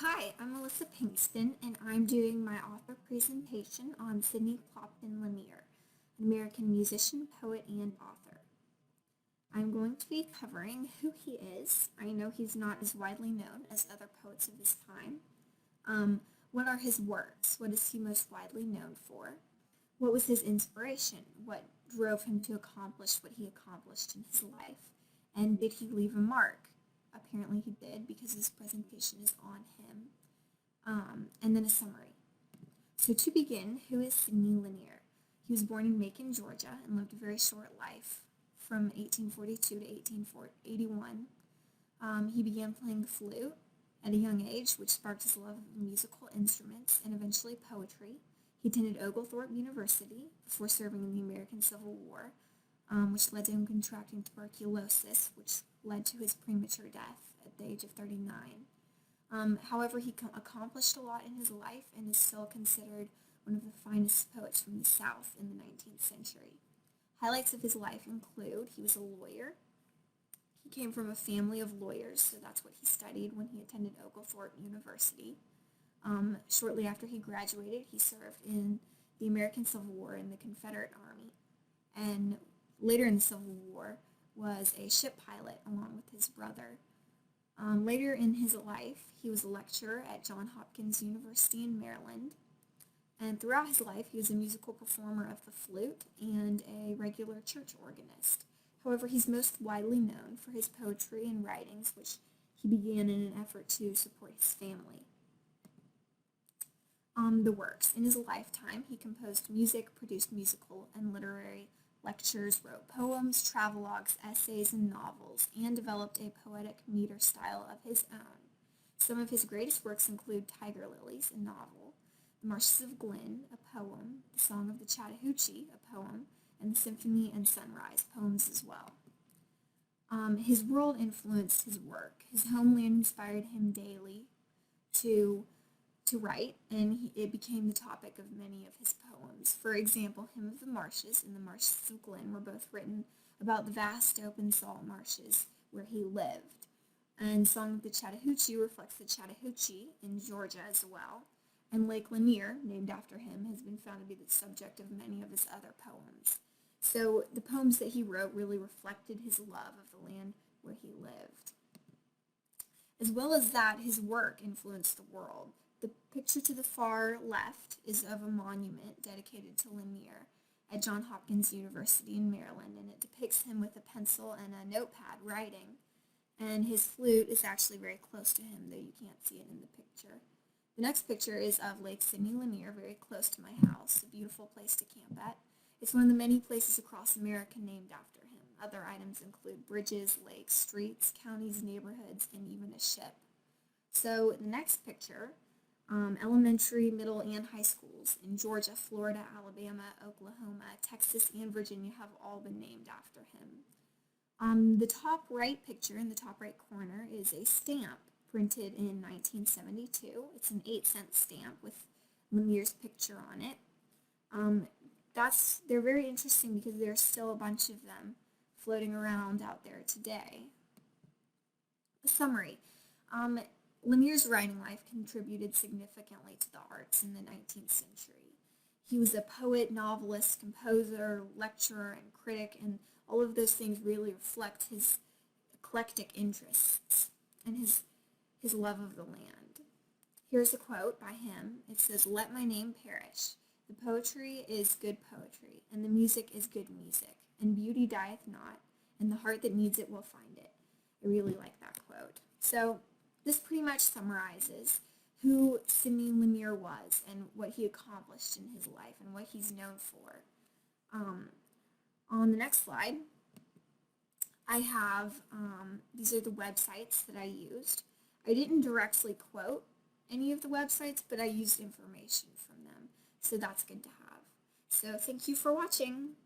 Hi, I'm Alyssa Pinkston, and I'm doing my author presentation on Sidney Clopton Lanier, an American musician, poet, and author. I'm going to be covering who he is. I know he's not as widely known as other poets of his time. What are his works? What is he most widely known for? What was his inspiration? What drove him to accomplish what he accomplished in his life? And did he leave a mark? Apparently he did because this presentation is on him. And then a summary. So to begin, who is Sidney Lanier? He was born in Macon, Georgia, and lived a very short life from 1842 to 1881. He began playing the flute at a young age, which sparked his love of musical instruments and eventually poetry. He attended Oglethorpe University before serving in the American Civil War, which led to him contracting tuberculosis, which led to his premature death at the age of 39. However, he accomplished a lot in his life and is still considered one of the finest poets from the South in the 19th century. Highlights of his life include he was a lawyer. He came from a family of lawyers, so that's what he studied when he attended Oglethorpe University. Shortly after he graduated, he served in the American Civil War in the Confederate Army, and later in the Civil War was a ship pilot along with his brother. Later in his life, he was a lecturer at Johns Hopkins University in Maryland, and throughout his life, he was a musical performer of the flute and a regular church organist. However, he's most widely known for his poetry and writings, which he began in an effort to support his family. The works. In his lifetime, he composed music, produced musical and literary lectures, wrote poems, travelogues, essays, and novels, and developed a poetic meter style of his own. Some of his greatest works include Tiger Lilies, a novel, The Marshes of Glen, a poem, The Song of the Chattahoochee, a poem, and The Symphony and Sunrise, poems as well. His world influenced his work. His homeland inspired him daily to write, and it became the topic of many of his poems. For example, Hymn of the Marshes and The Marshes of Glen were both written about the vast open salt marshes where he lived. And Song of the Chattahoochee reflects the Chattahoochee in Georgia as well. And Lake Lanier, named after him, has been found to be the subject of many of his other poems. So the poems that he wrote really reflected his love of the land where he lived. As well as that, his work influenced the world. The picture to the far left is of a monument dedicated to Lanier at Johns Hopkins University in Maryland, and it depicts him with a pencil and a notepad writing. And his flute is actually very close to him, though you can't see it in the picture. The next picture is of Lake Sidney Lanier, very close to my house, a beautiful place to camp at. It's one of the many places across America named after him. Other items include bridges, lakes, streets, counties, neighborhoods, and even a ship. So the next picture, elementary, middle, and high schools in Georgia, Florida, Alabama, Oklahoma, Texas, and Virginia have all been named after him. The top right picture in the top right corner is a stamp printed in 1972. It's an 8-cent stamp with Lanier's picture on it. They're very interesting because there's still a bunch of them floating around out there today. A summary. Lanier's writing life contributed significantly to the arts in the 19th century. He was a poet, novelist, composer, lecturer, and critic, and all of those things really reflect his eclectic interests and his love of the land. Here's a quote by him. It says, "Let my name perish. The poetry is good poetry, and the music is good music, and beauty dieth not, and the heart that needs it will find it." I really like that quote. So this pretty much summarizes who Sidney Lanier was and what he accomplished in his life and what he's known for. On the next slide, I have, these are the websites that I used. I didn't directly quote any of the websites, but I used information from them, so that's good to have. So thank you for watching.